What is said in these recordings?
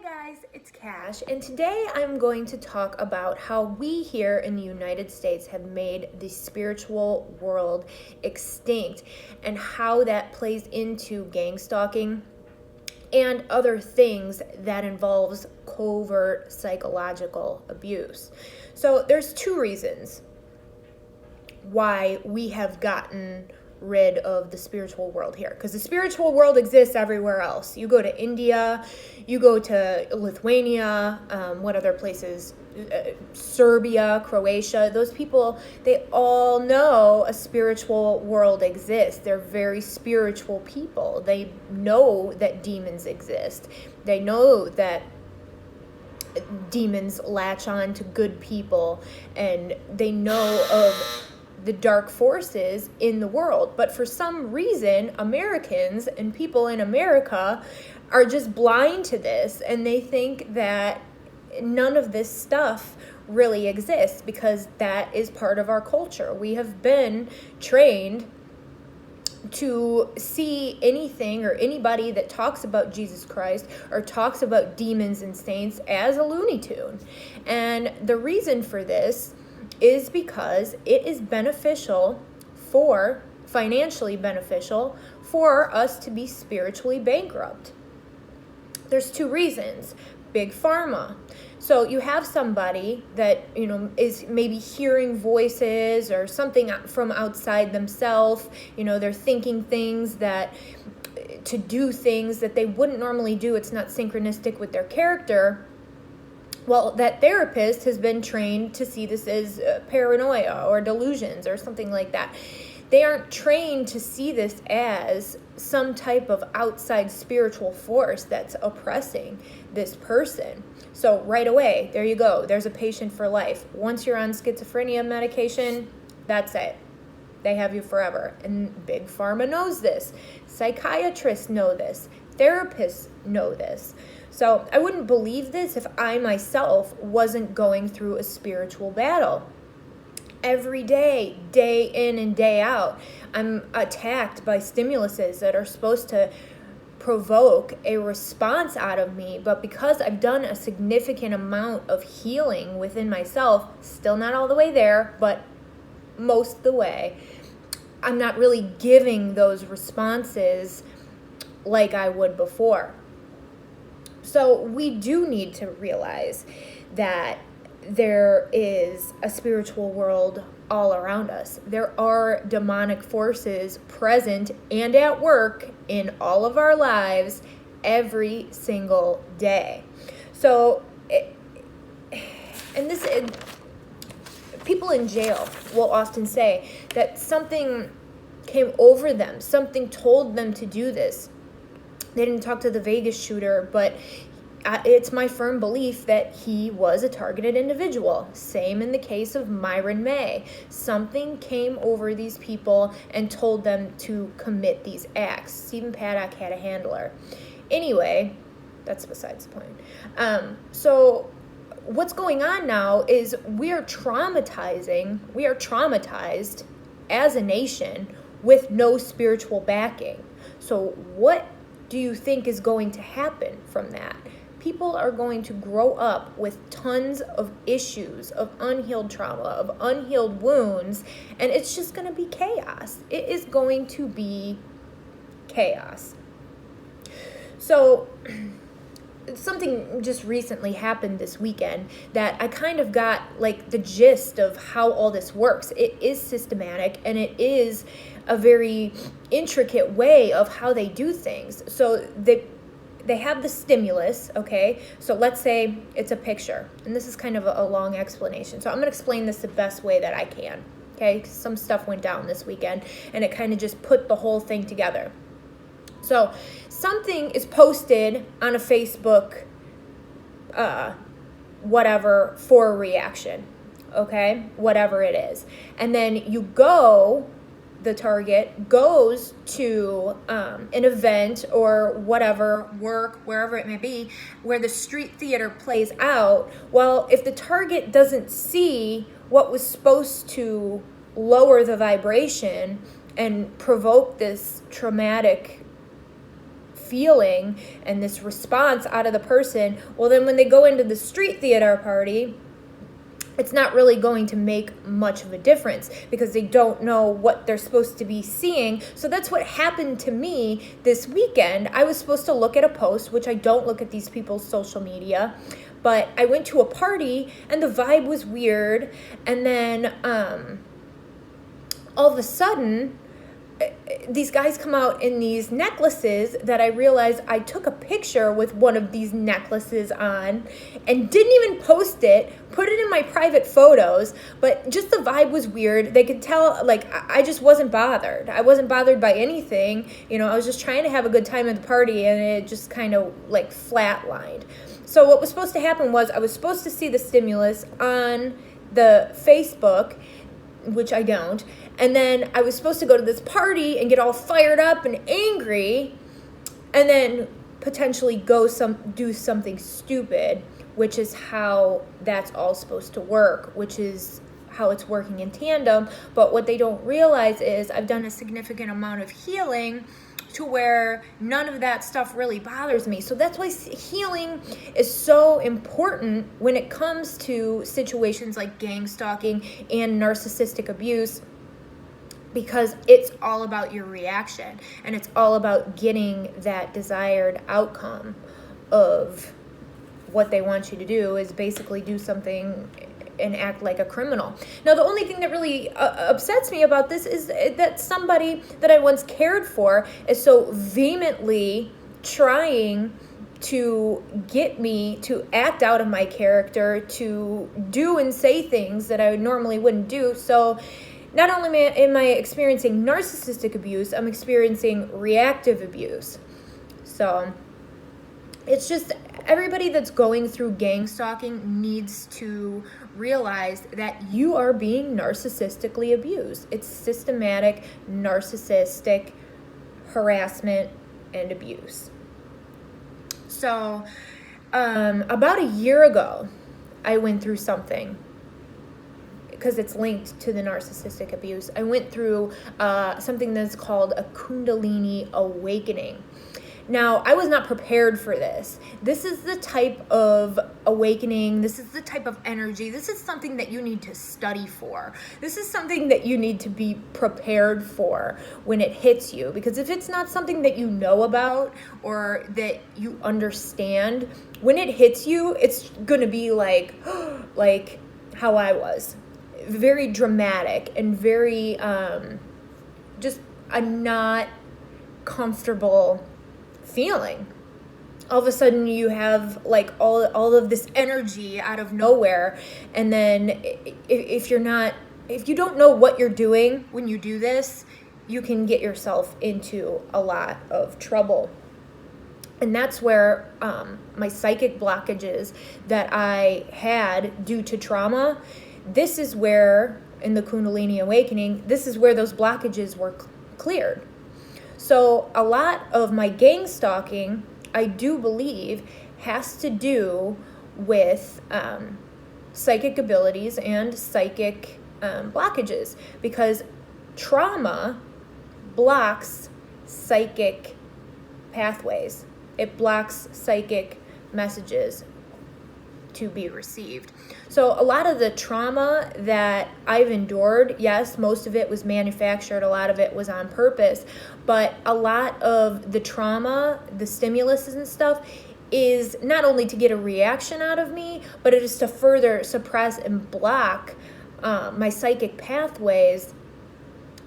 Guys, it's Cash, and today I'm going to talk about how we here in the United States have made the spiritual world extinct and how that plays into gangstalking and other things that involves covert psychological abuse. So there's two reasons why we have gotten rid of the spiritual world here, because the spiritual world exists everywhere else. You go to India, you go to Lithuania, what other places, Serbia, Croatia, those people, they all know a spiritual world exists. They're very spiritual people. They know that demons exist. They know that demons latch on to good people, and they know of the dark forces in the world. But for some reason, Americans and people in America are just blind to this, and they think that none of this stuff really exists because that is part of our culture. We have been trained to see anything or anybody that talks about Jesus Christ or talks about demons and saints as a Looney Tune. And the reason for this is because it is financially beneficial for us to be spiritually bankrupt. There's two reasons. Big pharma. So you have somebody that, is maybe hearing voices or something from outside themselves. They're thinking things to do things that they wouldn't normally do. It's not synchronistic with their character. Well, that therapist has been trained to see this as paranoia or delusions or something like that. They aren't trained to see this as some type of outside spiritual force that's oppressing this person. So right away, there you go. There's a patient for life. Once you're on schizophrenia medication, that's it. They have you forever. And Big Pharma knows this. Psychiatrists know this. Therapists know this. So I wouldn't believe this if I myself wasn't going through a spiritual battle. Every day, day in and day out, I'm attacked by stimuluses that are supposed to provoke a response out of me. But because I've done a significant amount of healing within myself, still not all the way there, but most of the way, I'm not really giving those responses like I would before. So we do need to realize that there is a spiritual world all around us. There are demonic forces present and at work in all of our lives every single day. So, people in jail will often say that something came over them, something told them to do this. They didn't talk to the Vegas shooter, but it's my firm belief that he was a targeted individual. Same in the case of Myron May. Something came over these people and told them to commit these acts. Stephen Paddock had a handler. Anyway, that's besides the point. So what's going on now is we are traumatized as a nation with no spiritual backing. So what do you think is going to happen from that? People are going to grow up with tons of issues, of unhealed trauma, of unhealed wounds, and it's just going to be chaos. It is going to be chaos. So something just recently happened this weekend that I kind of got like the gist of how all this works. It is systematic, and it is a very intricate way of how they do things. So they have the stimulus, okay? So let's say it's a picture, and this is kind of a long explanation. So I'm going to explain this the best way that I can, okay? 'Cause some stuff went down this weekend, and it kind of just put the whole thing together. So something is posted on a Facebook, whatever, for a reaction, okay? Whatever it is. And then the target goes to an event or whatever, work, wherever it may be, where the street theater plays out. Well, if the target doesn't see what was supposed to lower the vibration and provoke this traumatic feeling and this response out of the person, well, then when they go into the street theater party, it's not really going to make much of a difference because they don't know what they're supposed to be seeing. So that's what happened to me this weekend. I was supposed to look at a post, which I don't look at these people's social media, but I went to a party and the vibe was weird. And then all of a sudden, these guys come out in these necklaces that I realized I took a picture with one of these necklaces on and didn't even post it, put it in my private photos, but just the vibe was weird. They could tell, like, I just wasn't bothered. I wasn't bothered by anything. You know, I was just trying to have a good time at the party, and it just kind of like flatlined. So what was supposed to happen was I was supposed to see the stimulus on the Facebook, which I don't. And then I was supposed to go to this party and get all fired up and angry and then potentially go do something stupid, which is how that's all supposed to work, which is how it's working in tandem. But what they don't realize is I've done a significant amount of healing to where none of that stuff really bothers me. So that's why healing is so important when it comes to situations like gang stalking and narcissistic abuse, because it's all about your reaction and it's all about getting that desired outcome of what they want you to do is basically do something and act like a criminal. Now, the only thing that really upsets me about this is that somebody that I once cared for is so vehemently trying to get me to act out of my character, to do and say things that I normally wouldn't do. So not only am I experiencing narcissistic abuse, I'm experiencing reactive abuse. So it's just everybody that's going through gang stalking needs to realize that you are being narcissistically abused. It's systematic narcissistic harassment and abuse. So about a year ago, I went through something because it's linked to the narcissistic abuse. I went through something that's called a Kundalini awakening. Now, I was not prepared for this. This is the type of awakening. This is the type of energy. This is something that you need to study for. This is something that you need to be prepared for when it hits you. Because if it's not something that you know about or that you understand, when it hits you, it's going to be like how I was. Very dramatic and very just a not comfortable feeling. All of a sudden you have like all of this energy out of nowhere, and then if you don't know what you're doing when you do this, you can get yourself into a lot of trouble. And that's where my psychic blockages that I had due to trauma, this is where, in the Kundalini awakening, this is where those blockages were cleared. So a lot of my gang stalking, I do believe, has to do with psychic abilities and psychic blockages, because trauma blocks psychic pathways. It blocks psychic messages to be received. So a lot of the trauma that I've endured, yes, most of it was manufactured, a lot of it was on purpose, but a lot of the trauma, the stimulus and stuff, is not only to get a reaction out of me, but it is to further suppress and block my psychic pathways,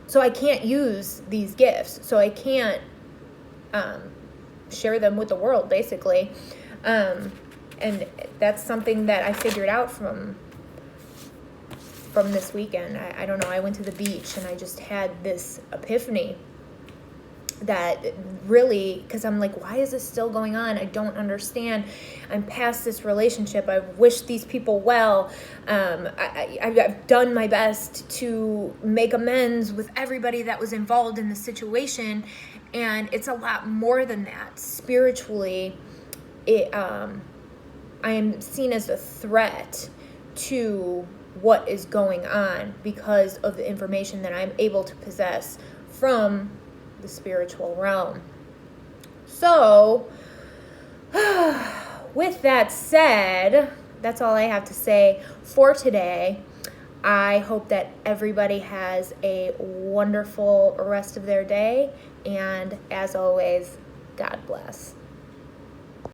so I can't use these gifts, so I can't share them with the world, basically. And that's something that I figured out from this weekend. I don't know, I went to the beach and I just had this epiphany that really, because I'm like, why is this still going on? I don't understand. I'm past this relationship. I wish these people well. I've done my best to make amends with everybody that was involved in the situation, and it's a lot more than that. Spiritually, I am seen as a threat to what is going on because of the information that I'm able to possess from the spiritual realm. So, with that said, that's all I have to say for today. I hope that everybody has a wonderful rest of their day, and as always, God bless.